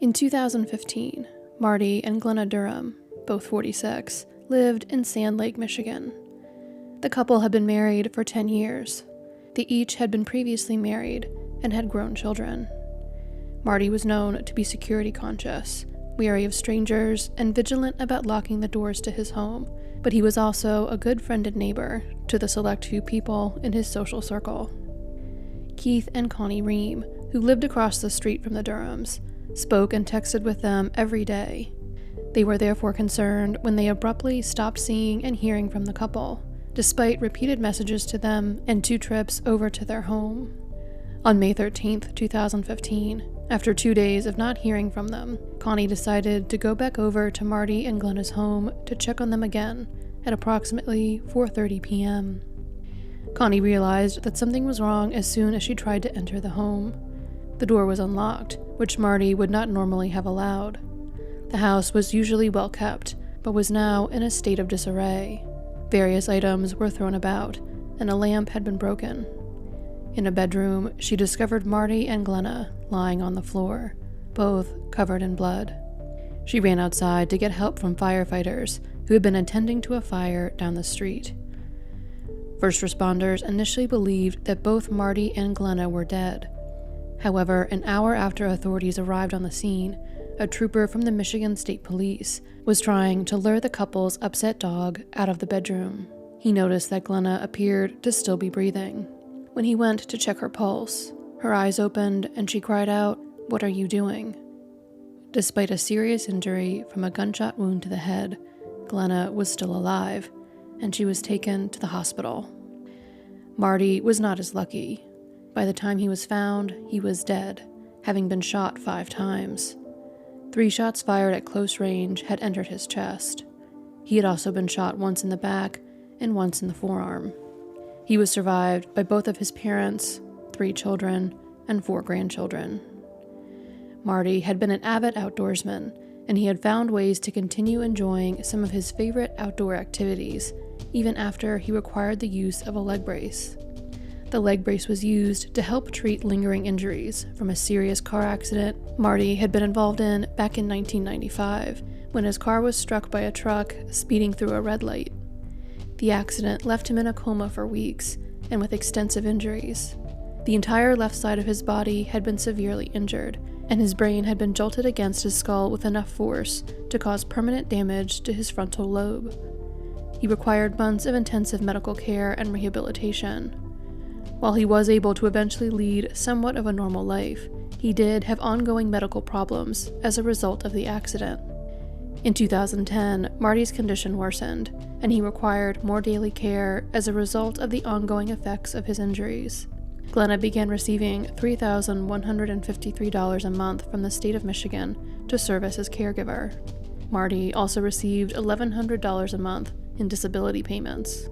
In 2015, Marty and Glenna Duram, both 46, lived in Sand Lake, Michigan. The couple had been married for 10 years. They each had been previously married and had grown children. Marty was known to be security conscious, wary of strangers, and vigilant about locking the doors to his home, but he was also a good friend and neighbor to the select few people in his social circle. Keith and Connie Ream, who lived across the street from the Durams, spoke and texted with them every day. They were therefore concerned when they abruptly stopped seeing and hearing from the couple, despite repeated messages to them and 2 trips over to their home. On May 13, 2015, after 2 days of not hearing from them, Connie decided to go back over to Marty and Glenna's home to check on them again at approximately 4:30 p.m. Connie realized that something was wrong as soon as she tried to enter the home. The door was unlocked, which Marty would not normally have allowed. The house was usually well kept, but was now in a state of disarray. Various items were thrown about, and a lamp had been broken. In a bedroom, she discovered Marty and Glenna lying on the floor, both covered in blood. She ran outside to get help from firefighters who had been attending to a fire down the street. First responders initially believed that both Marty and Glenna were dead. However, an hour after authorities arrived on the scene, a trooper from the Michigan State Police was trying to lure the couple's upset dog out of the bedroom. He noticed that Glenna appeared to still be breathing. When he went to check her pulse, her eyes opened and she cried out, "What are you doing?" Despite a serious injury from a gunshot wound to the head, Glenna was still alive, and she was taken to the hospital. Marty was not as lucky. By the time he was found, he was dead, having been shot 5 times. 3 shots fired at close range had entered his chest. He had also been shot once in the back and once in the forearm. He was survived by both of his parents, 3 children, and 4 grandchildren. Marty had been an avid outdoorsman, and he had found ways to continue enjoying some of his favorite outdoor activities, even after he required the use of a leg brace. The leg brace was used to help treat lingering injuries from a serious car accident Marty had been involved in back in 1995, when his car was struck by a truck speeding through a red light. The accident left him in a coma for weeks, and with extensive injuries. The entire left side of his body had been severely injured, and his brain had been jolted against his skull with enough force to cause permanent damage to his frontal lobe. He required months of intensive medical care and rehabilitation. While he was able to eventually lead somewhat of a normal life, he did have ongoing medical problems as a result of the accident. In 2010, Marty's condition worsened, and he required more daily care as a result of the ongoing effects of his injuries. Glenna began receiving $3,153 a month from the state of Michigan to serve as his caregiver. Marty also received $1,100 a month in disability payments.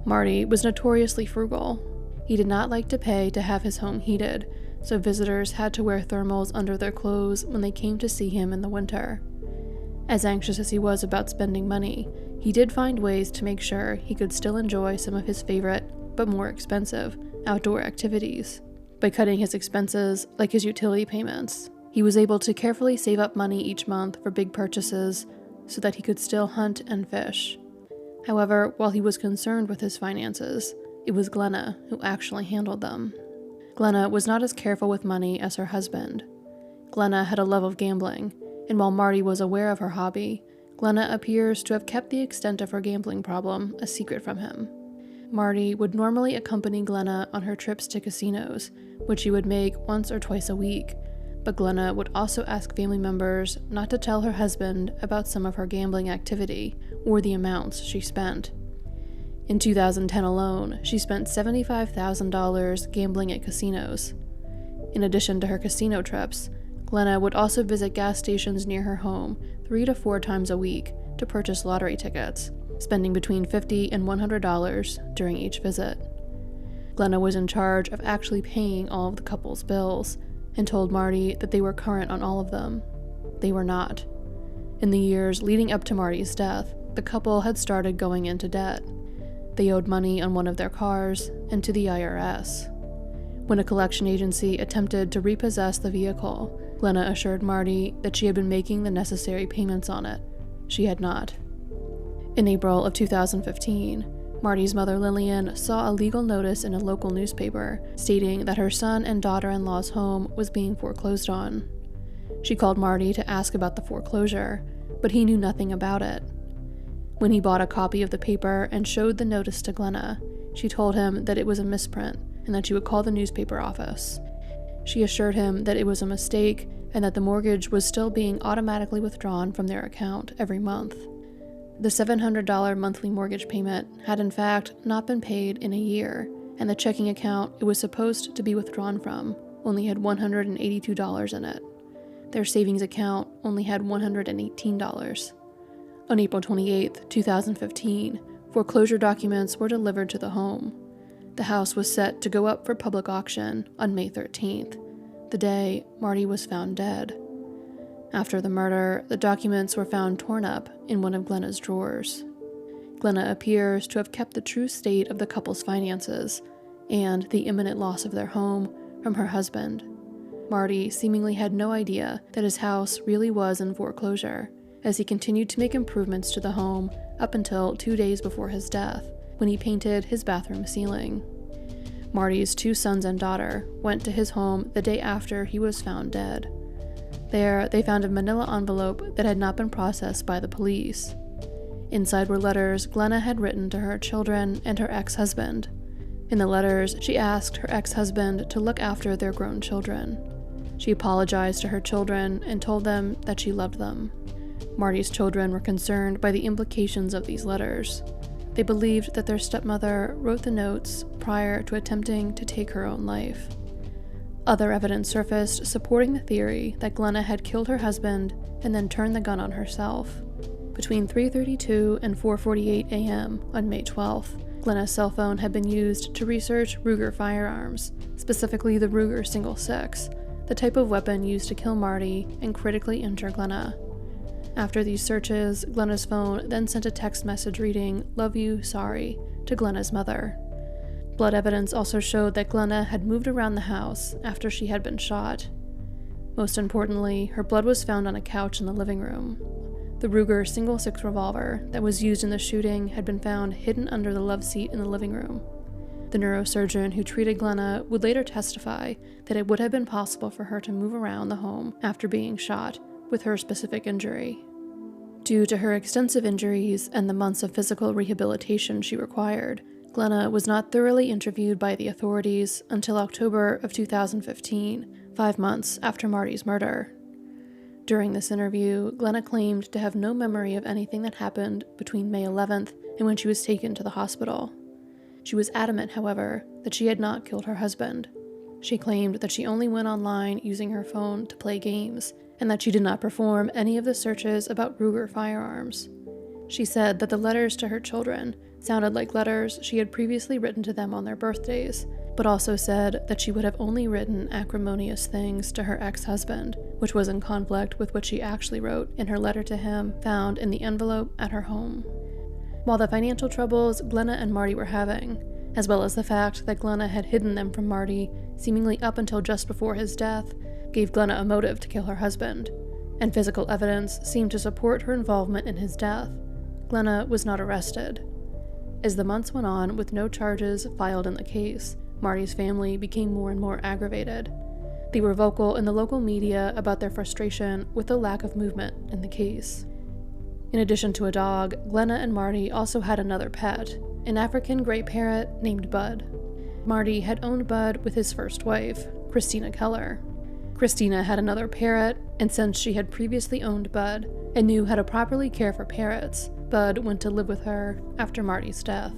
Marty was notoriously frugal. He did not like to pay to have his home heated, so visitors had to wear thermals under their clothes when they came to see him in the winter. As anxious as he was about spending money, he did find ways to make sure he could still enjoy some of his favorite, but more expensive, outdoor activities. By cutting his expenses, like his utility payments, he was able to carefully save up money each month for big purchases so that he could still hunt and fish. However, while he was concerned with his finances, it was Glenna who actually handled them. Glenna was not as careful with money as her husband. Glenna had a love of gambling, and while Marty was aware of her hobby, Glenna appears to have kept the extent of her gambling problem a secret from him. Marty would normally accompany Glenna on her trips to casinos, which she would make once or twice a week, but Glenna would also ask family members not to tell her husband about some of her gambling activity or the amounts she spent. In 2010 alone, she spent $75,000 gambling at casinos. In addition to her casino trips, Glenna would also visit gas stations near her home 3 to 4 times a week to purchase lottery tickets, spending between $50 and $100 during each visit. Glenna was in charge of actually paying all of the couple's bills and told Marty that they were current on all of them. They were not. In the years leading up to Marty's death, the couple had started going into debt. They owed money on one of their cars and to the IRS. When a collection agency attempted to repossess the vehicle, Glenna assured Marty that she had been making the necessary payments on it. She had not. In April of 2015, Marty's mother Lillian saw a legal notice in a local newspaper stating that her son and daughter-in-law's home was being foreclosed on. She called Marty to ask about the foreclosure, but he knew nothing about it. When he bought a copy of the paper and showed the notice to Glenna, she told him that it was a misprint and that she would call the newspaper office. She assured him that it was a mistake and that the mortgage was still being automatically withdrawn from their account every month. The $700 monthly mortgage payment had in fact not been paid in a year, and the checking account it was supposed to be withdrawn from only had $182 in it. Their savings account only had $118. On April 28, 2015, foreclosure documents were delivered to the home. The house was set to go up for public auction on May 13th, the day Marty was found dead. After the murder, the documents were found torn up in one of Glenna's drawers. Glenna appears to have kept the true state of the couple's finances and the imminent loss of their home from her husband. Marty seemingly had no idea that his house really was in foreclosure, as he continued to make improvements to the home up until 2 days before his death, when he painted his bathroom ceiling. Marty's 2 sons and daughter went to his home the day after he was found dead. There, they found a manila envelope that had not been processed by the police. Inside were letters Glenna had written to her children and her ex-husband. In the letters, she asked her ex-husband to look after their grown children. She apologized to her children and told them that she loved them. Marty's children were concerned by the implications of these letters. They believed that their stepmother wrote the notes prior to attempting to take her own life. Other evidence surfaced supporting the theory that Glenna had killed her husband and then turned the gun on herself. Between 3:32 and 4:48 a.m. on May 12th, Glenna's cell phone had been used to research Ruger firearms, specifically the Ruger .6, the type of weapon used to kill Marty and critically injure Glenna. After these searches, Glenna's phone then sent a text message reading, "Love you, sorry," to Glenna's mother. Blood evidence also showed that Glenna had moved around the house after she had been shot. Most importantly, her blood was found on a couch in the living room. The Ruger .6 revolver that was used in the shooting had been found hidden under the love seat in the living room. The neurosurgeon who treated Glenna would later testify that it would have been possible for her to move around the home after being shot with her specific injury. Due to her extensive injuries and the months of physical rehabilitation she required, Glenna was not thoroughly interviewed by the authorities until October of 2015, 5 months after Marty's murder. During this interview, Glenna claimed to have no memory of anything that happened between May 11th and when she was taken to the hospital. She was adamant, however, that she had not killed her husband. She claimed that she only went online using her phone to play games, and that she did not perform any of the searches about Ruger firearms. She said that the letters to her children sounded like letters she had previously written to them on their birthdays, but also said that she would have only written acrimonious things to her ex-husband, which was in conflict with what she actually wrote in her letter to him found in the envelope at her home. While the financial troubles Glenna and Marty were having, as well as the fact that Glenna had hidden them from Marty seemingly up until just before his death, gave Glenna a motive to kill her husband, and physical evidence seemed to support her involvement in his death, Glenna was not arrested. As the months went on with no charges filed in the case, Marty's family became more and more aggravated. They were vocal in the local media about their frustration with the lack of movement in the case. In addition to a dog, Glenna and Marty also had another pet, an African gray parrot named Bud. Marty had owned Bud with his first wife, Christina Keller. Christina had another parrot, and since she had previously owned Bud and knew how to properly care for parrots, Bud went to live with her after Marty's death.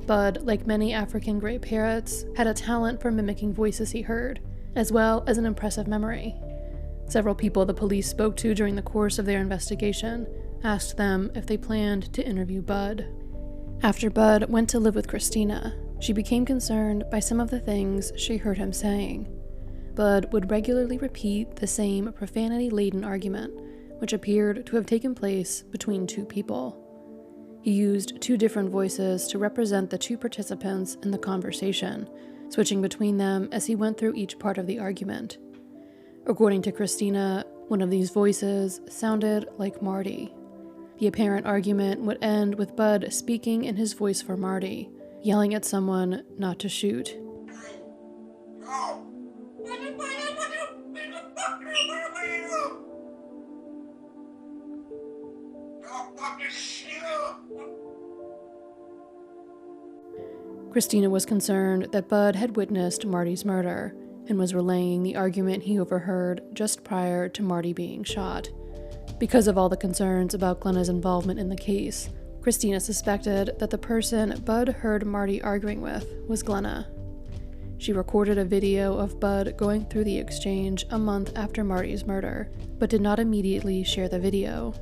Bud, like many African gray parrots, had a talent for mimicking voices he heard, as well as an impressive memory. Several people the police spoke to during the course of their investigation asked them if they planned to interview Bud. After Bud went to live with Christina, she became concerned by some of the things she heard him saying. Bud would regularly repeat the same profanity-laden argument, which appeared to have taken place between 2 people. He used 2 different voices to represent the 2 participants in the conversation, switching between them as he went through each part of the argument. According to Christina, one of these voices sounded like Marty. The apparent argument would end with Bud speaking in his voice for Marty, yelling at someone not to shoot. Christina was concerned that Bud had witnessed Marty's murder and was relaying the argument he overheard just prior to Marty being shot. Because of all the concerns about Glenna's involvement in the case, Christina suspected that the person Bud heard Marty arguing with was Glenna. She recorded a video of Bud going through the exchange a month after Marty's murder, but did not immediately share the video.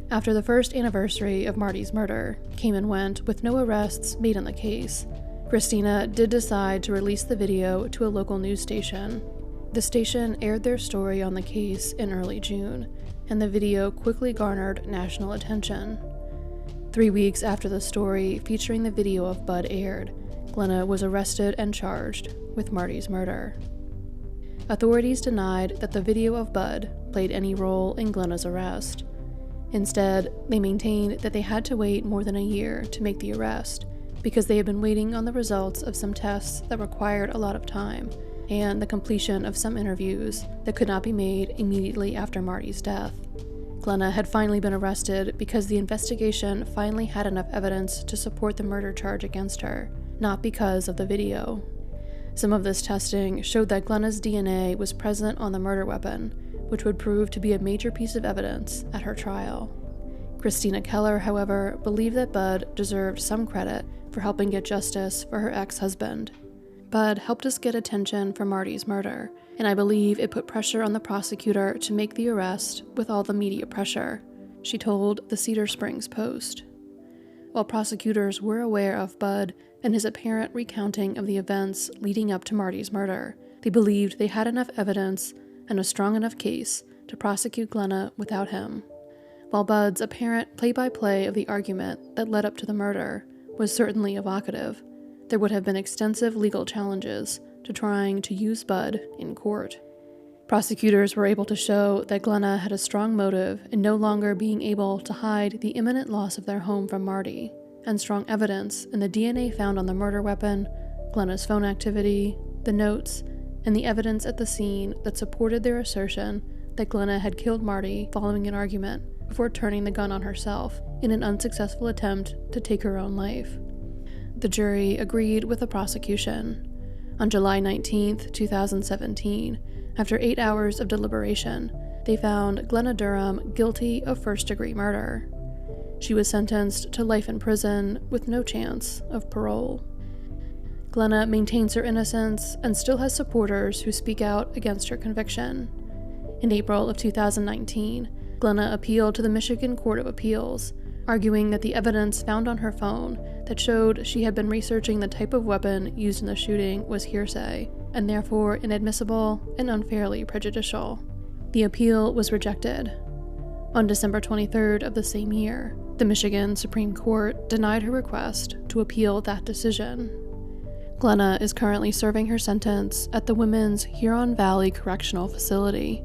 After the first anniversary of Marty's murder came and went with no arrests made in the case, Christina did decide to release the video to a local news station. The station aired their story on the case in early June, and the video quickly garnered national attention. 3 weeks after the story featuring the video of Bud aired, Glenna was arrested and charged with Marty's murder. Authorities denied that the video of Bud played any role in Glenna's arrest. Instead, they maintained that they had to wait more than a year to make the arrest because they had been waiting on the results of some tests that required a lot of time and the completion of some interviews that could not be made immediately after Marty's death. Glenna had finally been arrested because the investigation finally had enough evidence to support the murder charge against her, not because of the video. Some of this testing showed that Glenna's DNA was present on the murder weapon, which would prove to be a major piece of evidence at her trial. Christina Keller, however, believed that Bud deserved some credit for helping get justice for her ex-husband. Bud helped us get attention for Marty's murder, and I believe it put pressure on the prosecutor to make the arrest with all the media pressure, she told the Cedar Springs Post. While prosecutors were aware of Bud and his apparent recounting of the events leading up to Marty's murder, they believed they had enough evidence and a strong enough case to prosecute Glenna without him. While Bud's apparent play-by-play of the argument that led up to the murder was certainly evocative, there would have been extensive legal challenges to trying to use Bud in court. Prosecutors were able to show that Glenna had a strong motive in no longer being able to hide the imminent loss of their home from Marty, and strong evidence in the DNA found on the murder weapon, Glenna's phone activity, the notes, and the evidence at the scene that supported their assertion that Glenna had killed Marty following an argument before turning the gun on herself in an unsuccessful attempt to take her own life. The jury agreed with the prosecution. On July 19, 2017, after 8 hours of deliberation, they found Glenna Duram guilty of first-degree murder. She was sentenced to life in prison with no chance of parole. Glenna maintains her innocence and still has supporters who speak out against her conviction. In April of 2019, Glenna appealed to the Michigan Court of Appeals, arguing that the evidence found on her phone that showed she had been researching the type of weapon used in the shooting was hearsay, and therefore inadmissible and unfairly prejudicial. The appeal was rejected. On December 23rd of the same year, the Michigan Supreme Court denied her request to appeal that decision. Glenna is currently serving her sentence at the Women's Huron Valley Correctional Facility.